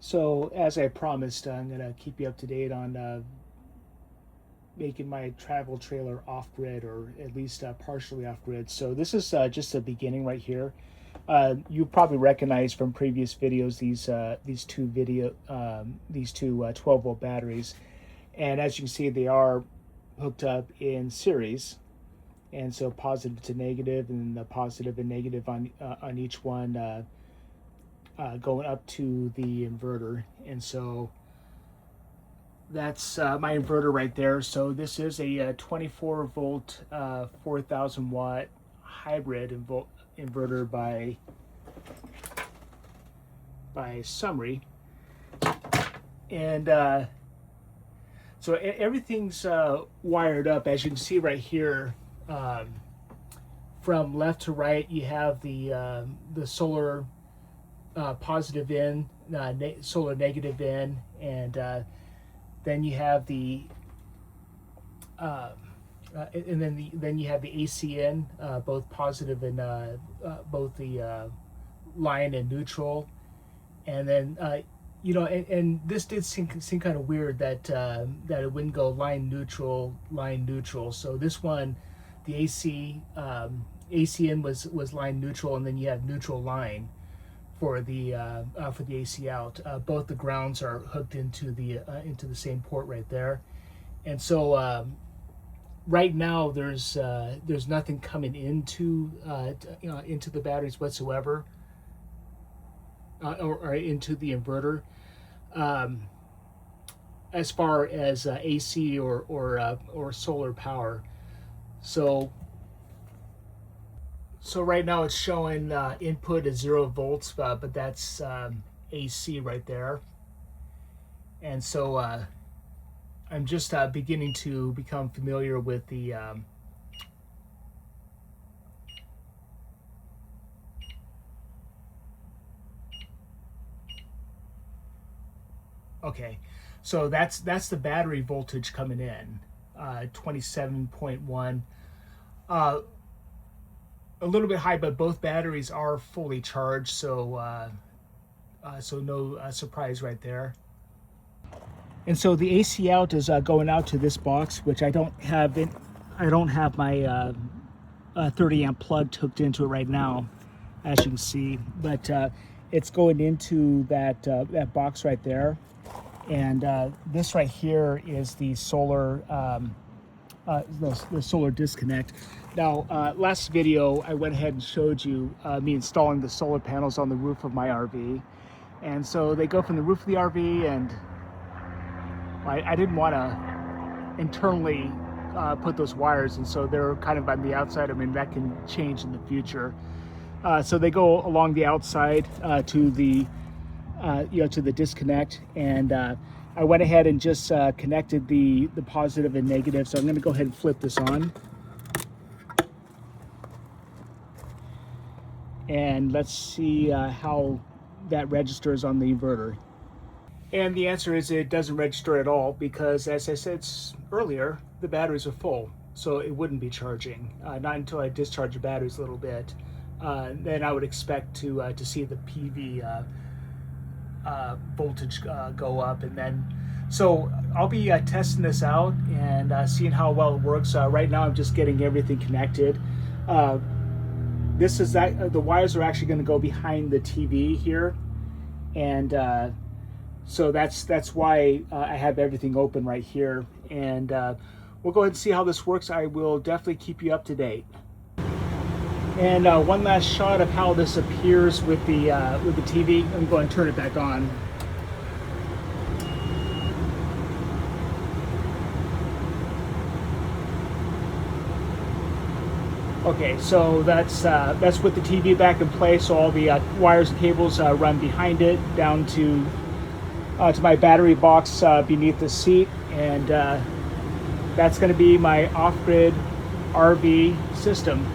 So, as I promised, I'm going to keep you up to date on making my travel trailer off grid, or at least partially off grid. So, this is just the beginning right here. You probably recognize from previous videos these two 12-volt batteries, and as you can see, they are hooked up in series, and so positive to negative, and the positive and negative on each one. Going up to the inverter, and so that's my inverter right there. So this is a 24 volt 4000 watt hybrid inverter by Summary, and so everything's wired up, as you can see right here. From left to right, you have the solar positive in, solar negative in, and then you have the then you have the AC in, both positive and both the line and neutral, and then and this did seem kind of weird that that it wouldn't go line neutral. So this one, the AC in was line neutral, and then you have neutral line for the AC out. Both the grounds are hooked into the same port right there, and so right now there's nothing coming into into the batteries whatsoever, or into the inverter, as far as AC or solar power. So right now it's showing input is 0 volts, but that's AC right there. And so I'm just beginning to become familiar with the okay, so that's the battery voltage coming in, 27.1. A little bit high, but both batteries are fully charged, so so no surprise right there. And so the AC out is going out to this box, which I don't have my 30 amp plug hooked into it right now, as you can see, but it's going into that box right there. And this right here is the solar the solar disconnect. Now, last video I went ahead and showed you me installing the solar panels on the roof of my RV, and so they go from the roof of the RV, and I didn't want to internally put those wires, and so they're kind of on the outside. I mean, that can change in the future. So they go along the outside to the to the disconnect, and I went ahead and just connected the positive and negative. So I'm going to go ahead and flip this on, and let's see how that registers on the inverter. And the answer is it doesn't register at all, because as I said earlier, the batteries are full, so it wouldn't be charging. Not until I discharge the batteries a little bit. Then I would expect to see the PV voltage go up, and then so I'll be testing this out and seeing how well it works. Right now I'm just getting everything connected. This is the wires are actually going to go behind the TV here, and so that's why I have everything open right here, and we'll go ahead and see how this works. I will definitely keep you up to date. And one last shot of how this appears with the TV. Let me go and turn it back on. Okay, so that's with the TV back in place. So all the wires and cables run behind it down to my battery box beneath the seat, and that's going to be my off-grid RV system.